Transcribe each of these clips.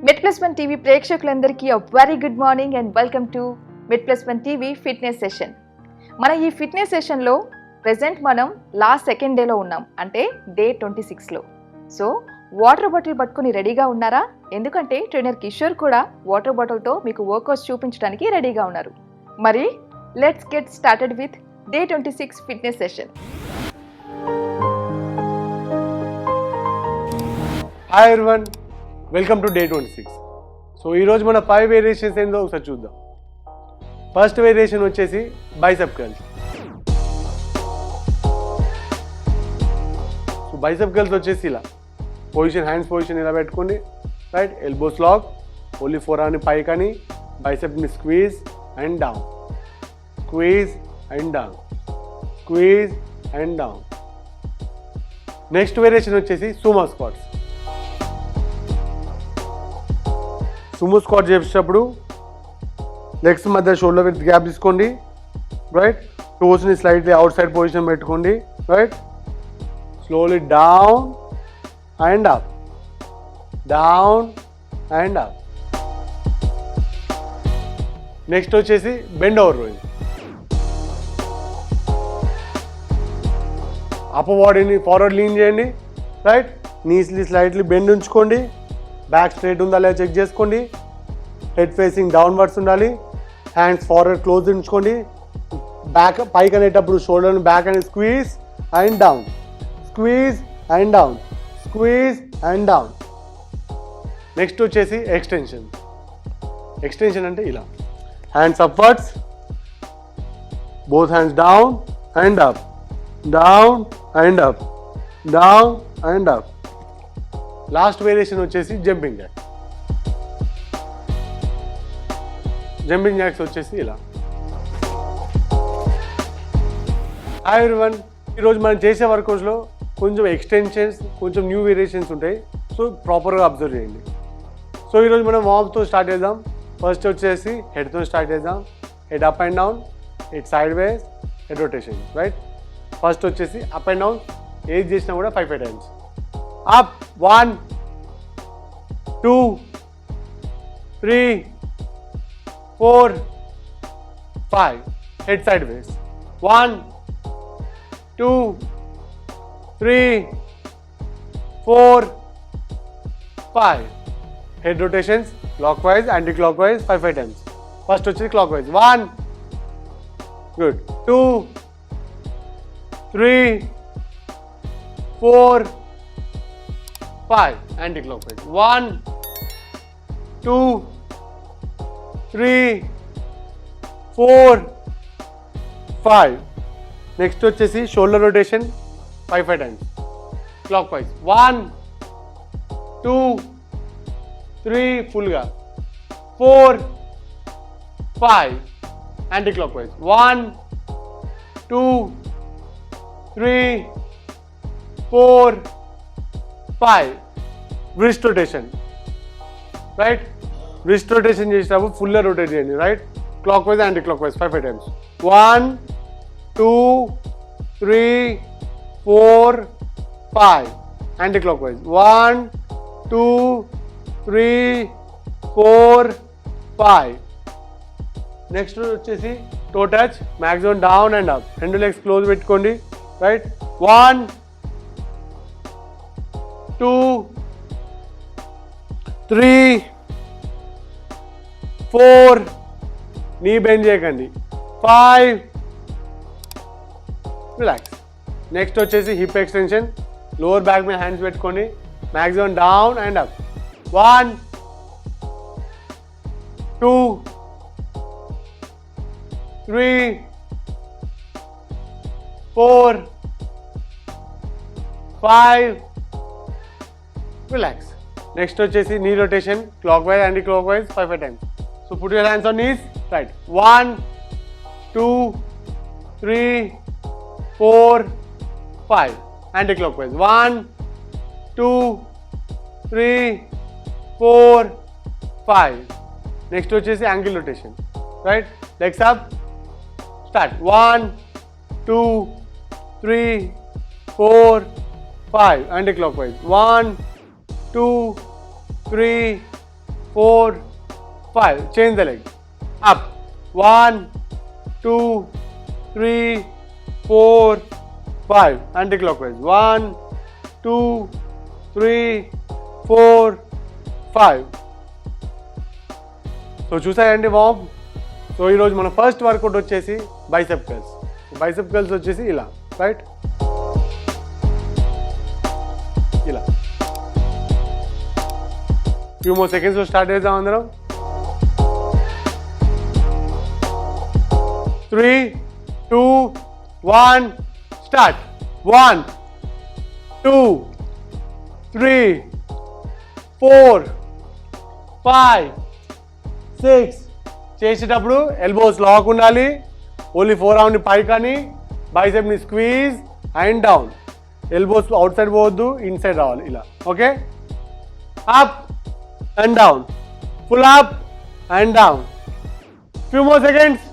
మెడ్ Plus One TV ప్రేక్షకులందరికీ very good morning and welcome to Med Plus One TV fitness session. మన ఈ fitness సెషన్లో present మనం last second డేలో ఉన్నాం, అంటే డే 26లో. సో వాటర్ బాటిల్ పట్టుకుని రెడీగా ఉన్నారా? ఎందుకంటే ట్రైనర్ కిషోర్ కూడా వాటర్ బాటిల్తో మీకు వర్కౌట్స్ చూపించడానికి రెడీగా ఉన్నారు. మరి let's get started with day 26 fitness session. Hi everyone, welcome to day 26. So ఈరోజు మన 5 వేరియేషన్స్ ఏందో ఒకసారి చూద్దాం. ఫస్ట్ వేరియేషన్ వచ్చేసి bicep curls. So bicep curls వచ్చేసి ఇలా పొజిషన్, హ్యాండ్స్ పొజిషన్ ఇలా పెట్టుకోండి, right? Elbows lock, only fore అని పైకని, బైసెప్ని squeeze and down, squeeze and down, squeeze and down. Next variation వచ్చేసి సుమో స్క్వాట్స్. సుమో స్క్వాట్ చేసేటప్పుడు లెగ్స్ మధ్య షోల్డర్ విత్ గ్యాప్ తీసుకోండి, రైట్? టోస్ని స్లైట్లీ అవుట్ సైడ్ పొజిషన్ పెట్టుకోండి, right? Slowly down and up, down and up. Next వచ్చేసి bend over rowing. Upper బాడీని forward lean చేయండి, right? నీస్ని స్లైట్లీ బెండ్ ఉంచుకోండి, బ్యాక్ స్ట్రైట్ ఉందా లేదా చెక్ చేసుకోండి, హెడ్ ఫేసింగ్ డౌన్వర్డ్స్ ఉండాలి, హ్యాండ్స్ ఫార్వర్డ్ క్లోజ్ ఉంచుకోండి, బ్యాక్ పైకి అనేటప్పుడు షోల్డర్ని బ్యాక్ అని squeeze and down, squeeze and down, squeeze and down. Next వచ్చేసి ఎక్స్టెన్షన్. ఎక్స్టెన్షన్ అంటే ఇలా hands upwards, both hands down and up, down and up, down and up. Last variation వచ్చేసి jumping jacks. Jumping jacks వచ్చేసి ఇలా. Hi everyone, ఈరోజు మనం చేసే వర్కౌట్స్లో కొంచెం ఎక్స్టెన్షన్స్, కొంచెం న్యూ వేరియేషన్స్ ఉంటాయి. సో ప్రాపర్గా అబ్జర్వ్ చేయండి. సో ఈరోజు మనం వార్మ్తో స్టార్ట్ చేద్దాం. ఫస్ట్ వచ్చేసి హెడ్తో స్టార్ట్ చేద్దాం. Head up and down, head side ways, head rotation, right? First వచ్చేసి అప్ అండ్ డౌన్, ఏది చేసినా కూడా 5 times. Up, 1, 2, 3, 4, 5. Head sideways. 1, 2, 3, 4, 5. Head rotations clockwise, anti-clockwise, 5 times. First వచ్చేసి clockwise. 1, good. 2, 3, 4, 5. Anti-clockwise. 1, 2, 3, 4, 5. Next వచ్చేసి shoulder rotation 5 times. Clockwise. 1, 2, 3, ఫుల్గా, 4, 5. Anti-clockwise. 1, 2, 3, 4, 5. Wrist rotation, right? Wrist rotation చేసేటప్పుడు ఫుల్గా rotate చేయండి, right? Clockwise, anti clockwise 5 times. 1, 2, 3, 4, 5. Anti clockwise. 1, 2, 3, 4, 5. Next వచ్చేసి toe touch, maximum down and up. రెండు legs close పెట్టుకోండి, right? 1, 2, 3, 4, knee bend చేయకండి, 5, relax. Next వచ్చేసి hip extension. Lower back మీద hands పెట్టుకోండి, maximum down and up. 1, 2, 3, 4, 5, relax. Next వచ్చేసి knee rotation, clockwise, anti clockwise 5 times. So put your hands on knees, right? 1, 2, 3, 4, 5. Anti clockwise. 1, 2, 3, 4, 5. Next వచ్చేసి ankle rotation, right? Legs up, start. 1, 2, 3, 4, 5. Anti-clockwise. 1, 2, 3, 4, 5. Change the leg. Up. 1, 2, 3, 4, 5. Anti-clockwise. 1, 2, 3, 4, 5. So చూసాయండి warm. So ఈరోజు మన first work out వచ్చేసి bicep curls. Bicep curls వచ్చేసి ఇలా, right, ఇలా few more సెకండ్స్లో start చేద్దాం అందరం. 3, 2, 1 స్టార్ట్. 1, 2, 3, 4, 5, 6. చేసేటప్పుడు ఎల్బోస్ లాక్ ఉండాలి. ఓన్లీ ఫోర్ ఆర్మ్ని పై కానీ బైసెప్ని squeeze and down. Elbows outside పోవద్దు, ఇన్సైడ్ రావాలి ఇలా. Okay, up and down, full up and down. Few more seconds.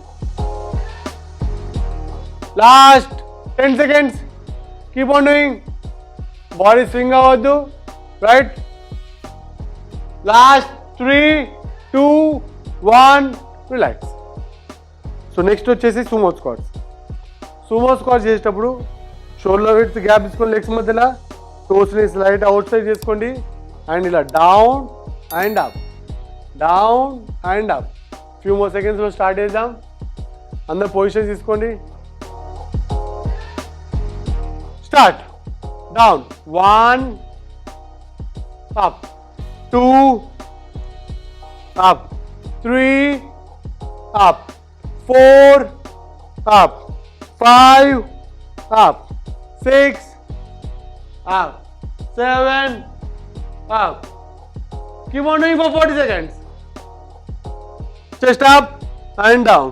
Last 10 seconds. Keep on doing. Body swing అవ్వద్దు, right. Last 3, 2, 1 relax. So next వచ్చేసి sumo squats. Sumo squats చేసేటప్పుడు shoulder width gap తీసుకొని లెగ్స్ మధ్యలో టోస్ని slight outside చేసుకోండి and ఇలా down and up, down and up. Few more సెకండ్స్లో స్టార్ట్ చేద్దాం. అందరు పొజిషన్ తీసుకోండి. Start. Down. 1 up, 2 up, 3 up, 4 up, 5 up, 6 up, 7 up. Keep on doing for 40 seconds. Chest up and down.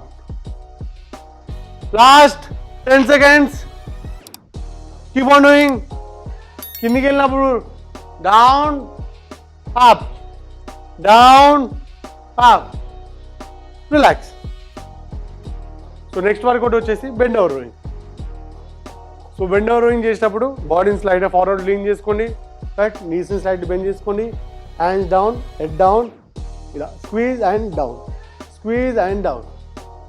Last 10 seconds. Keep on doing. కిందికి వెళ్ళినప్పుడు down up, down up, relax. So next workout వచ్చేసి bend over rowing. So bend over rowing చేసేటప్పుడు బాడీని slight forward lean చేసుకోండి, right. నీస్ని slight bend చేసుకోండి. Hands down, head down, ఇలా squeeze and down, squeeze and down.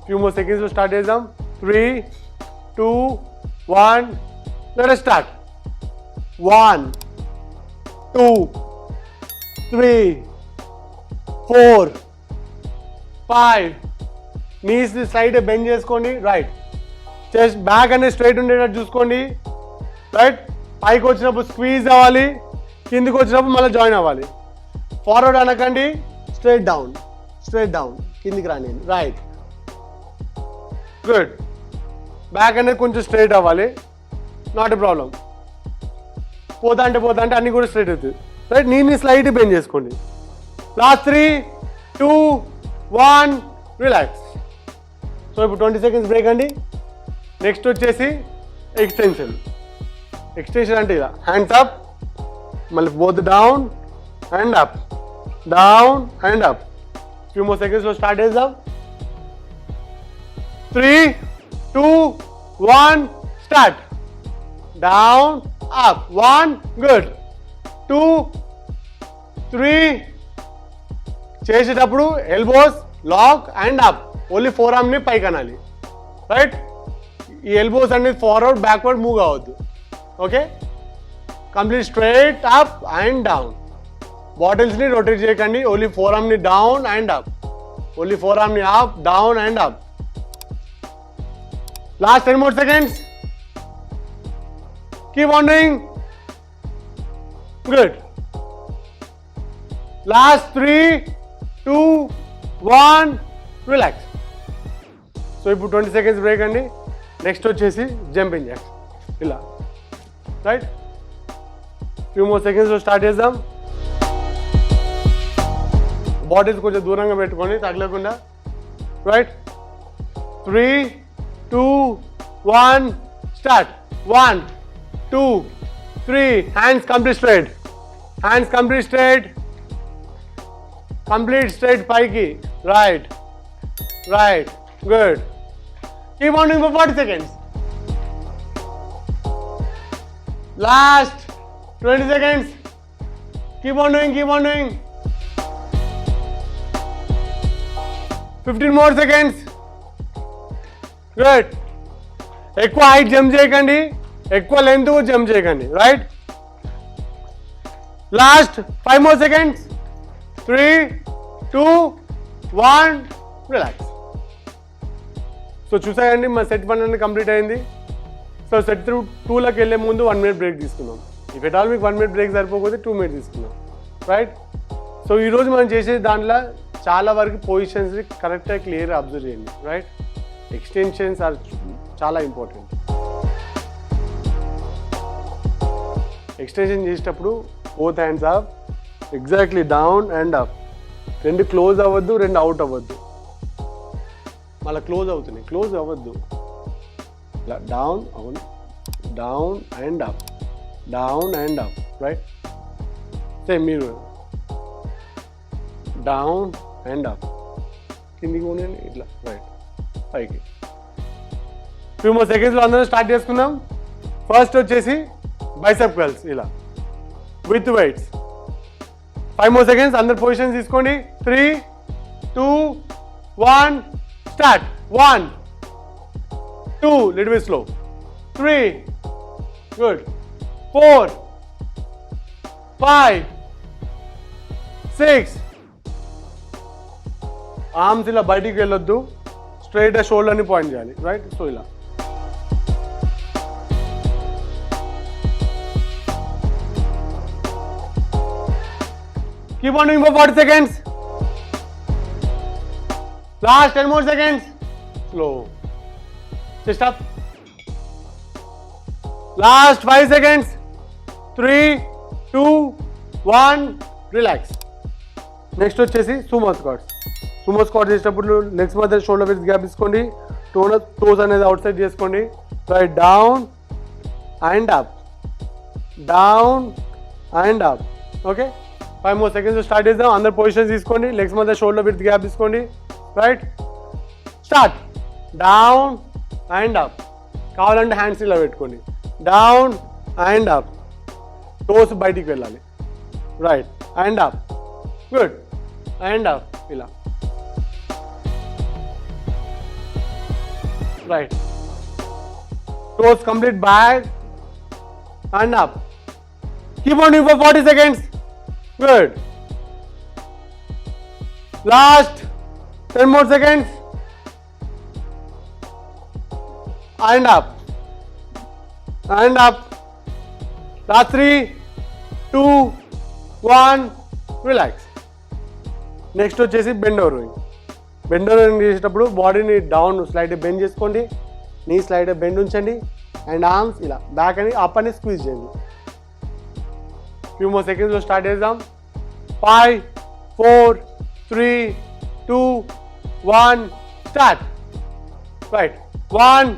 Few more సెకండ్స్లో start చేద్దాం. 3, 2, 1 let us start. 1, 2, 3, 4, 5. నీస్ని సైడ్ బెండ్ చేసుకోండి, రైట్. చెస్ట్ బ్యాక్ అనేది స్ట్రైట్ ఉండేటట్టు చూసుకోండి, రైట్. పైకి వచ్చినప్పుడు స్క్వీజ్ అవ్వాలి, కిందికి వచ్చినప్పుడు మళ్ళీ జాయిన్ అవ్వాలి. ఫార్వర్డ్ అనకండి, స్ట్రైట్ డౌన్, స్ట్రైట్ డౌన్, కిందికి రాని, రైట్. గుడ్. బ్యాక్ అనేది కొంచెం స్ట్రైట్ అవ్వాలి, నాట్ ఎ ప్రాబ్లం. పోతా అంటే అన్నీ కూడా స్ట్రైట్ అవుతుంది, రైట్. నీని స్లైట్ బెండ్ చేసుకోండి. Last 3, 2, 1 relax. సో ఇప్పుడు 20 seconds బ్రేక్ అండి. నెక్స్ట్ వచ్చేసి ఎక్స్టెన్షన్. ఎక్స్టెన్షన్ అంటే ఇలా హ్యాండ్స్ అప్, మళ్ళీ both down and up, down and up. Few more సెకండ్స్లో స్టార్ట్ చేద్దాం. 3, 2, 1 స్టార్ట్. Down up. 1 గుడ్. 2, 3. చేసేటప్పుడు elbows lock and up, only fore ఆర్మ్ని పైకి అనాలి, రైట్. ఈ ఎల్బోస్ అనేది ఫార్వర్డ్ బ్యాక్వర్డ్ మూవ్ కావద్దు. Okay, complete straight up and down. బాటిల్స్ని రొటేట్ చేయకండి, ఓన్లీ ఫోర్ ఆర్మ్ని down and up, only fore ఆర్మ్ని up, down and up. Last 10 more seconds. Keep on doing. Good. Last 3, 2, 1 relax. So ఇప్పుడు 20 seconds break అండి. Next వచ్చేసి jumping jacks, ఇలా, right. Few more సెకండ్స్లో start చేద్దాం. Bodies కొంచెం దూరంగా పెట్టుకొని తగలకుండా, right. 3, 2, 1 start. 1, 2, 3. Hands complete straight, hands complete straight, complete straight పైకి, right, right, good. Keep on doing for 40 seconds. Last 20 seconds. Keep on doing, keep on doing. 15 more seconds. Good. ఎక్కువ height jump చేయకండి, ఎక్కువ length jump చేయకండి. Right. Last 5 more seconds. 3, 2, 1. Relax. So చూసాయండి మా set 1 అనేది complete అయింది. So set 2లోకి వెళ్ళే ముందు 1 minute బ్రేక్ తీసుకుందాం. ఇఫ్ ఎట్ ఆల్ మీకు 1 minute బ్రేక్ సరిపోతే 2 minutes తీసుకుందాం. రైట్. సో ఈరోజు మనం చేసే దాంట్లో చాలా వరకు పొజిషన్స్ కరెక్ట్గా క్లియర్గా అబ్జర్వ్ చేయండి. రైట్. ఎక్స్టెన్షన్స్ ఆర్ చాలా ఇంపార్టెంట్. ఎక్స్టెన్షన్ చేసేటప్పుడు both hands up, exactly down and up. రెండు క్లోజ్ అవ్వద్దు, రెండు అవుట్ అవ్వద్దు. మళ్ళీ క్లోజ్ అవుతున్నాయి, క్లోజ్ అవ్వద్దు. ఇలా డౌన్, అవును, down and up, down and up. Right. Same మీరు డౌన్ అండ్ అప్, కిందికి పోనండి ఇట్లా. రైట్. పైకి. 2 more seconds అందరం స్టార్ట్ చేసుకుందాం. ఫస్ట్ వచ్చేసి బైసెప్ కర్ల్స్ ఇలా విత్ వెయిట్స్. 5 more seconds అందరు పొజిషన్స్ తీసుకోండి. 3, 2, 1 start. 1, 2 little bit slow. 3 good. 4, 5, 6. Arms ఇలా బయటికి వెళ్ళొద్దు, స్ట్రైట్ షోల్డర్ని పాయింట్ చేయాలి. రైట్. సో ఇలా keep on doing for 40 seconds. Last 10 more seconds. Slow. Chest up. Last 5 seconds. 3, 2, 1. Relax. Next వచ్చేసి sumo squats. sumo squat చేసేటప్పుడు legs మధ్య shoulder width gap తీసుకోండి. Toes అనేది అవుట్ సైడ్ చేసుకోండి. Right. Down and up, down and up. Okay. 5 more seconds start చేద్దాం. అందరు positions తీసుకోండి, legs మధ్య షోల్డర్ విత్ గ్యాప్ తీసుకోండి. Right. Start. Down and up. కావాలంటే హ్యాండ్స్ ఇలా పెట్టుకోండి. డౌన్ అండ్ అప్, టోస్ బయటికి వెళ్ళాలి. Right. And up. Good. And up ఇలా. Right. Toes complete back and up. Keep on doing for 40 seconds. Good. Last 10 more seconds. And up. And up. Last 3, 2, 1. Relax. Next వచ్చేసి bend over rowing. Bend over rowing చేసేటప్పుడు బాడీని down slide bend చేసుకోండి, నీ slide bend ఉంచండి and arms ఇలా back అని up అని squeeze చేయండి. Few more seconds లో స్టార్ట్ చేద్దాం. 5, 4, 3, 2, 1 స్టార్ట్. రైట్. 1,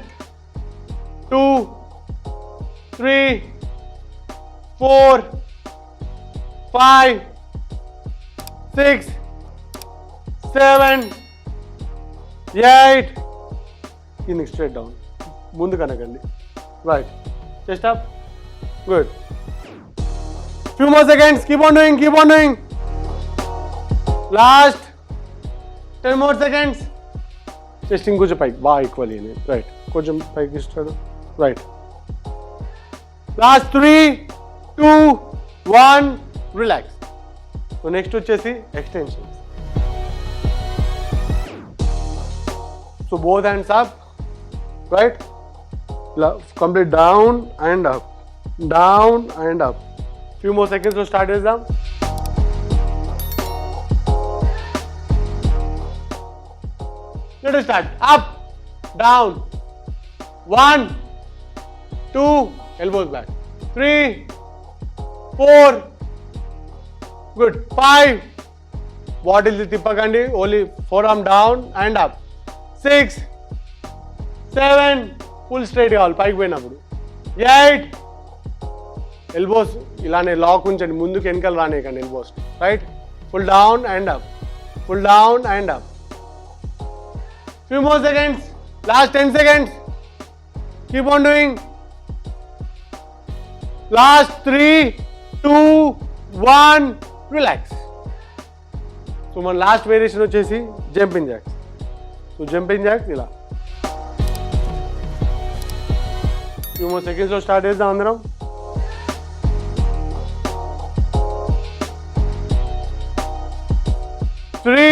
2, 3, 4, 5, 6, 7, 8. కిందికి స్ట్రైట్ డౌన్, ముందు కనకండి. Right. Chest up. Good. Few more seconds. Keep on doing. Keep on doing. Last 10 more seconds. Chest ఇంకొంచెం పైకి బాగా ఈక్వల్లీ. రైట్. కొంచెం పైకి ఇస్తాడు. Right. Last 3, 2, 1. Relax. So next వచ్చేసి extensions. So both hands up. Right. Complete down and up, down and up. Few more seconds to start చేద్దాం. Let us start. Up, down. 1, 2, elbows back. 3, 4. Good. 5. Body తిప్పకండి. Only forearm down and up. 6, 7. Full straight కావాలి పైకి పోయినప్పుడు. 8. Elbows ఇలానే lock ఉంచండి, ముందుకు వెనకాల రానేకండి elbows. Right. Full down and up, full down and up. Few more seconds. Last 10 seconds. Keep on doing. Last 3, 2, 1. Relax. So మన last variation వచ్చేసి jumping jacks. So jumping jacks ఇలా ఫ్యూ మోర్ సెకండ్స్లో start చేద్దాం అందరం. Three,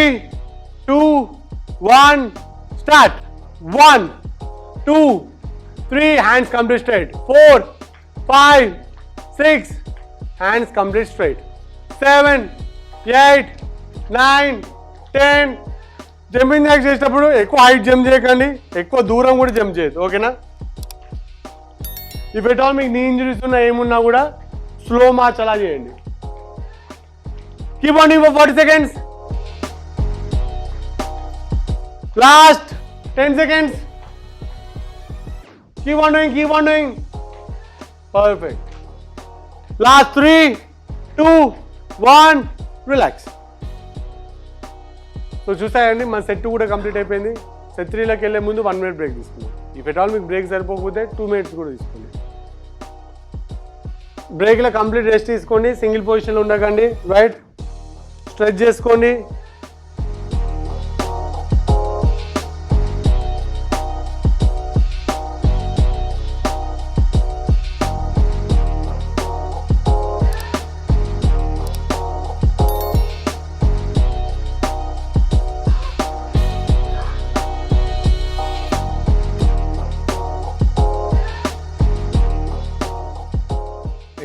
two, one, start. 1, 2, 3, hands complete straight. 4, 5, 6, hands complete straight. 7, 8, 9, 10. Jumping Jack చేసేటప్పుడు ఎక్కువ height jump చేయకండి, ఎక్కువ దూరం కూడా జంప్ చేయదు, ఓకేనా? ఇఫ్ ఎట్ ఆల్ మీకు నీ ఇంజరీస్ ఉన్నా ఏమున్నా కూడా స్లో మార్చ్ అలా చేయండి. Keep on doing for 40 seconds. Last 10 seconds. Keep on doing. Perfect. Last 3, 2, 1, relax. So చూసాయండి మన సెట్ కూడా కంప్లీట్ అయిపోయింది. సెట్ 3లోకి వెళ్ళే ముందు 1 minute బ్రేక్ తీసుకుందాం. ఇఫ్ ఎట్ ఆల్ మీకు బ్రేక్ సరిపోకపోతే 2 minutes కూడా తీసుకోండి. బ్రేక్లో కంప్లీట్ రెస్ట్ తీసుకోండి, సింగిల్ పొజిషన్లో ఉండకండి, రైట్? స్ట్రెచ్ చేసుకోండి.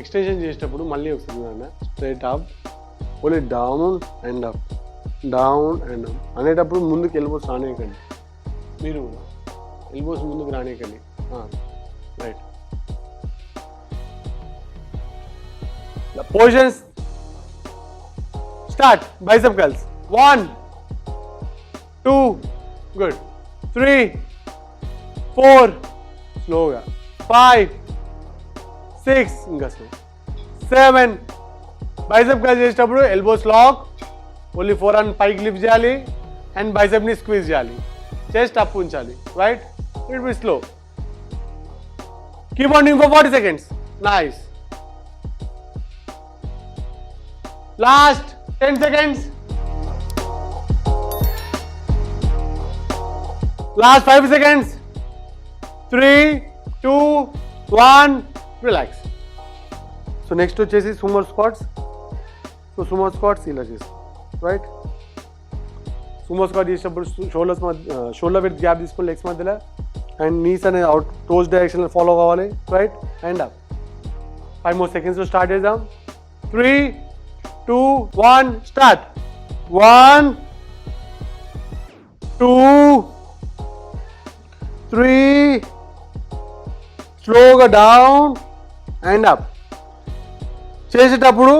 ఎక్స్టెన్షన్ చేసేటప్పుడు మళ్ళీ ఒకసారి straight up, only down and up, down and up అనేటప్పుడు ముందుకు ఎల్బోస్ రానియకండి. మీరు కూడా ఎల్బోస్ ముందుకు రానియకండి, right? Positions start. Bicep curls. 1, 2, good. 3, 4, స్లోగా. 5, 6, ఇంకా స్లో. 7, బైసెప్ కర్ల్ చేసేటప్పుడు elbows lock, only four hand పైకి లిఫ్ట్ చేయాలి అండ్ బైసెప్ని స్క్వీజ్ చేయాలి, చెస్ట్ అప్ ఉంచాలి, right? It be slow. Keep on doing for 40 seconds. Nice. Last 10 seconds. Last 5 seconds. 3, 2, 1, relax. So next వచ్చేసి sumo squats. So sumo squats ఇలా చేస్తాం, right? Sumo squat చేసేటప్పుడు shoulder width gap తీసుకొని లెగ్స్ మధ్యలో and knees అనేది out toes డైరెక్షన్లో follow కావాలి, right? And up. 5 more seconds start చేద్దాం. 3, 2, 1, స్టార్ట్. 1, 2, 3, స్లోగా డౌన్ అండ్ అప్. చేసేటప్పుడు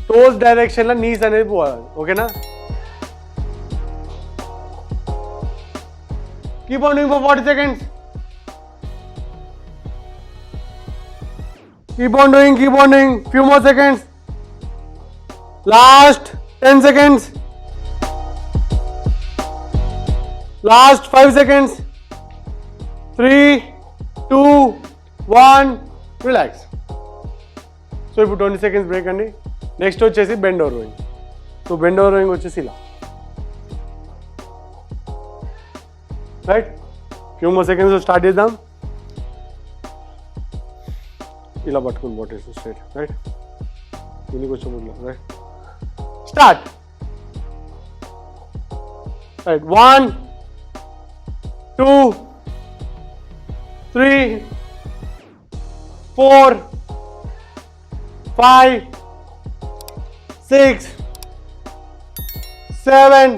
టోస్ డైరెక్షన్లో నీస్ అనేది పోవాలి, ఓకేనా? Keep on doing for 40 seconds. Keep on doing. Few more seconds. Last 10 seconds. Last 5 seconds. 3, 2, 1, relax. So ఇప్పుడు 20 seconds బ్రేక్ అండి. Next వచ్చేసి bend over rowing. So bend over rowing వచ్చేసి ఇలా, right? Few more seconds start చేద్దాం. ఇలా పట్టుకుని బాటేసి straight, right? ముందుకు వచ్చే ముందులో, right? Start. Right. 1, 2, 3, 4, 5, 6, 7,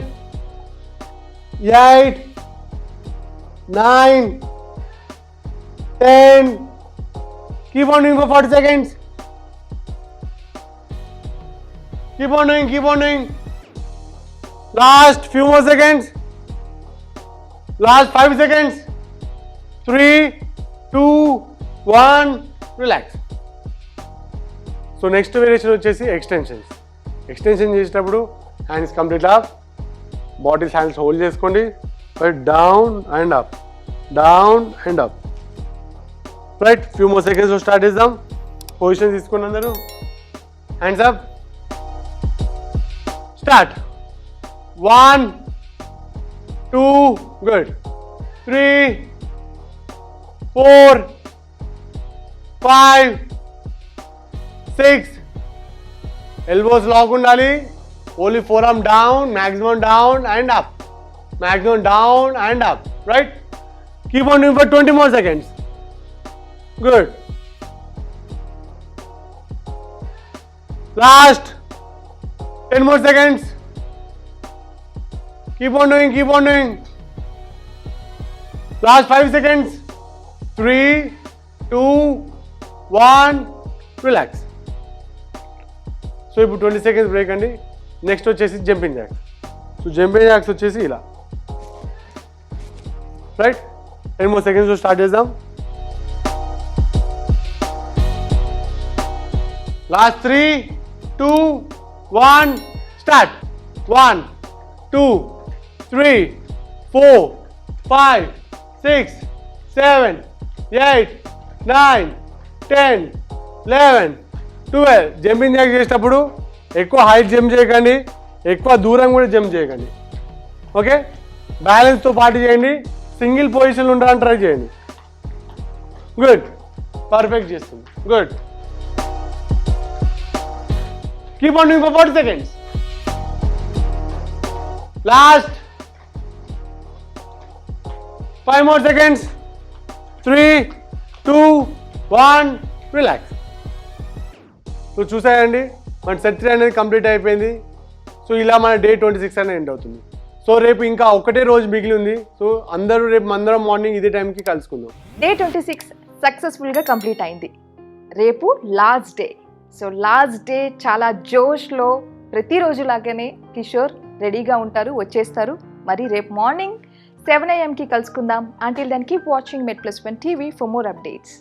8, 9, 10. Keep on doing for 40 seconds. Keep on doing. Last few more seconds. Last 5 seconds. 3, 2, 1, relax. So next variation వచ్చేసి extensions. Extension చేసేటప్పుడు hands complete up, bodies hands hold చేసుకోండి, right? Down and up, down and up, right? Few more seconds start చేద్దాం. Position తీసుకుని అందరూ hands up, start. 1, 2, good. 3, 4, 5, 6. Elbows lock undali. Only forearm down, maximum down and up. Maximum down and up. Right? Keep on doing for 20 more seconds. Good. Last 10 more seconds. Keep on doing, keep on doing. Last 5 seconds. 3, 2, 1. Relax. So ఇప్పుడు 20 seconds break అండి. Next వచ్చేసి jumping jacks. So jumping jacks వచ్చేసి ఇలా right 10 more seconds start చేద్దాం. Last 3, 2, 1 start. 1, 2, 3, 4, 5, 6, 7, 8, 9, 10, 11, 12. Jumping Jack చేసేటప్పుడు ఎక్కువ height jump చేయకండి, ఎక్కువ దూరం కూడా జంప్ చేయకండి. ఓకే, బ్యాలెన్స్తో పాటు చేయండి. సింగిల్ పొజిషన్లో ఉండడానికి ట్రై చేయండి. గుడ్, పర్ఫెక్ట్ చేస్తుంది. Good. Keep on doing for 40 seconds. Last 5 more seconds. 3, 2, 1. Relax. So చూసాయండి, మన సెట్ 3 అనేది కంప్లీట్ అయిపోయింది. సో ఇలా మన డే 26 అనేది ఎండ్ అవుతుంది. సో రేపు ఇంకా ఒకటే రోజు మిగిలి ఉంది. సో రేపు అందరం మార్నింగ్ ఇదే టైంకి కలుసుకుందాం. డే 26 సక్సెస్ఫుల్గా కంప్లీట్ అయింది. రేపు last day. So last day చాలా జోష్లో ప్రతిరోజు లాగానే కిషోర్ రెడీగా ఉంటారు, వచ్చేస్తారు. మరి రేపు మార్నింగ్ 7 AM కలుసుకుందాం. Until then keep watching Med Plus 1 TV for more updates.